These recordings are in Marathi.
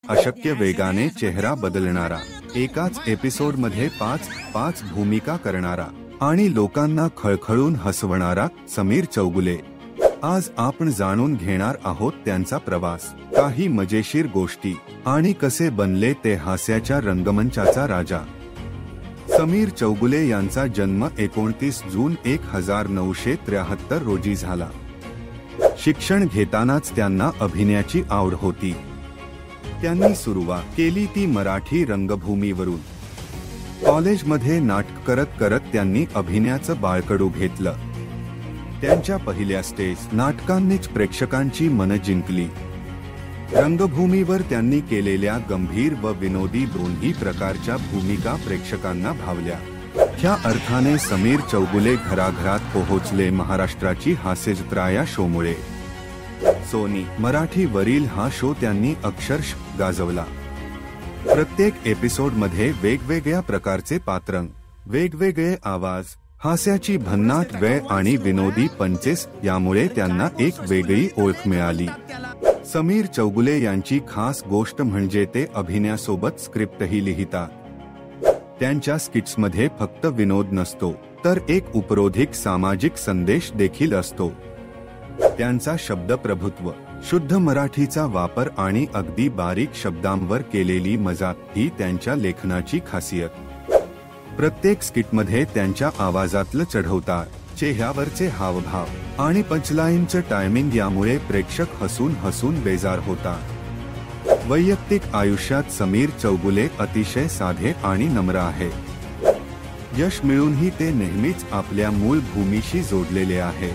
अशक्य वेगाने चेहरा बदलणारा, एकाच एपिसोडमध्ये 5 भूमिका करणारा आणि लोकांना खळखळून हसवणारा समीर चौगुले। आज आपण जाणून घेणार आहोत त्यांचा प्रवास, काही मजेशीर गोष्टी आणि कसे बनले ते हास्याच्या रंगमंचाचा राजा। समीर चौगुले यांचा जन्म 29 जून 1973 रोजी झाला। शिक्षण घेतानाच त्यांना अभिनयाची आवड होती। त्यांनी सुरुवात केली ती मराठी रंगभूमीवरून। कॉलेजमध्ये नाटक करत करत त्यांनी अभिनयाचं बाळकडू घेतलं। त्यांच्या पहिल्या स्टेज नाटकांनीच प्रेक्षकांची मनं जिंकली। रंगभूमीवर त्यांनी केलेल्या गंभीर व विनोदी दोन्ही प्रकारच्या भूमिका प्रेक्षकांना भावल्या। त्या अर्थाने समीर चौगुले घराघरात पोहोचले महाराष्ट्राची हास्यजत्रा या शोमुळे। सोनी मराठी वरील हा शो त्यांनी अक्षरशः गाजवला। प्रत्येक एपिसोडमध्ये वेगवेगळ्या प्रकारचे पात्र, वेगवेगळे आवाज, हास्याची भन्नाट वेळ आणि विनोदी पंचेस यामुळे त्यांना एक वेगळी ओळख मिळाली। समीर चौगुले यांची खास गोष्ट म्हणजे ते अभिनयासोबत स्क्रिप्टही लिहितात। त्यांच्या स्किट्समध्ये फक्त विनोद नसतो, तर एक उपरोधिक सामाजिक संदेश देखील असतो। त्यांचा शब्दप्रभुत्व, शुद्ध मराठीचा वापर आणि अगदी बारीक शब्दांवर केलेली मजाक ही त्यांच्या लेखनाची खासियत। प्रत्येक स्किटमध्ये त्यांच्या आवाजातलं चढवतार, चेहऱ्यावरचे हावभाव आणि पंचलाईनचं टायमिंग यामुळे प्रेक्षक हसून हसून बेजार होतात। वैयक्तिक आयुष्यात समीर चौगुले अतिशय साधे आणि नम्र आहे। यश मिळूनही ते नेहमीच आपल्या मूळ भूमीशी जोडलेले आहे।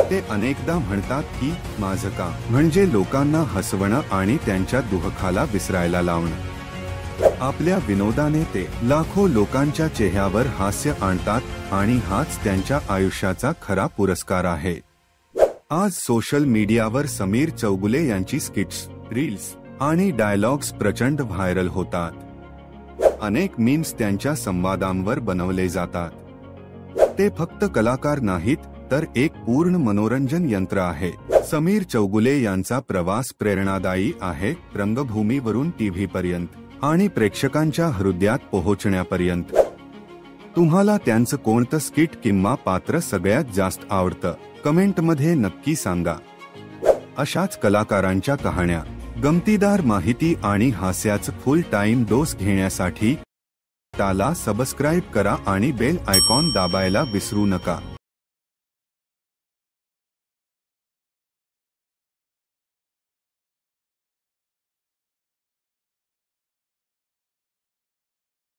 ते अनेकदा म्हणतात की माझं काम म्हणजे लोकांना हसवणं आणि त्यांच्या दुःखाला विसरायला लावणं। आपल्या विनोदाने ते लाखो लोकांच्या चेहऱ्यावर हास्य आणतात आणि हाच त्यांच्या आयुष्याचा खरा पुरस्कार आहे। आज सोशल मीडियावर समीर चौगुले यांची स्किट्स, रील्स आणि डायलॉग्स प्रचंड व्हायरल होतात। अनेक मीम्स त्यांच्या संवादांवर बनवले जातात। ते फक्त कलाकार नाहीत, तर एक पूर्ण मनोरंजन यंत्र आहे। समीर चौगुले यांचा प्रवास प्रेरणादायी आहे, रंगभूमीवरून टीव्ही पर्यंत आणि प्रेक्षकांच्या हृदयात पोहोचण्यापर्यंत। तुम्हाला त्यांचं कोणतं स्किट किंवा पात्र सगळ्यात जास्त आवडतं, कमेंटमध्ये नक्की सांगा। अशाच कलाकारांच्या कहाण्या, गमतीदार माहिती आणि हास्याचं फुल टाइम डोस घेण्यासाठी त्याला सबस्क्राइब करा आणि बेल आयकॉन दाबायला विसरू नका।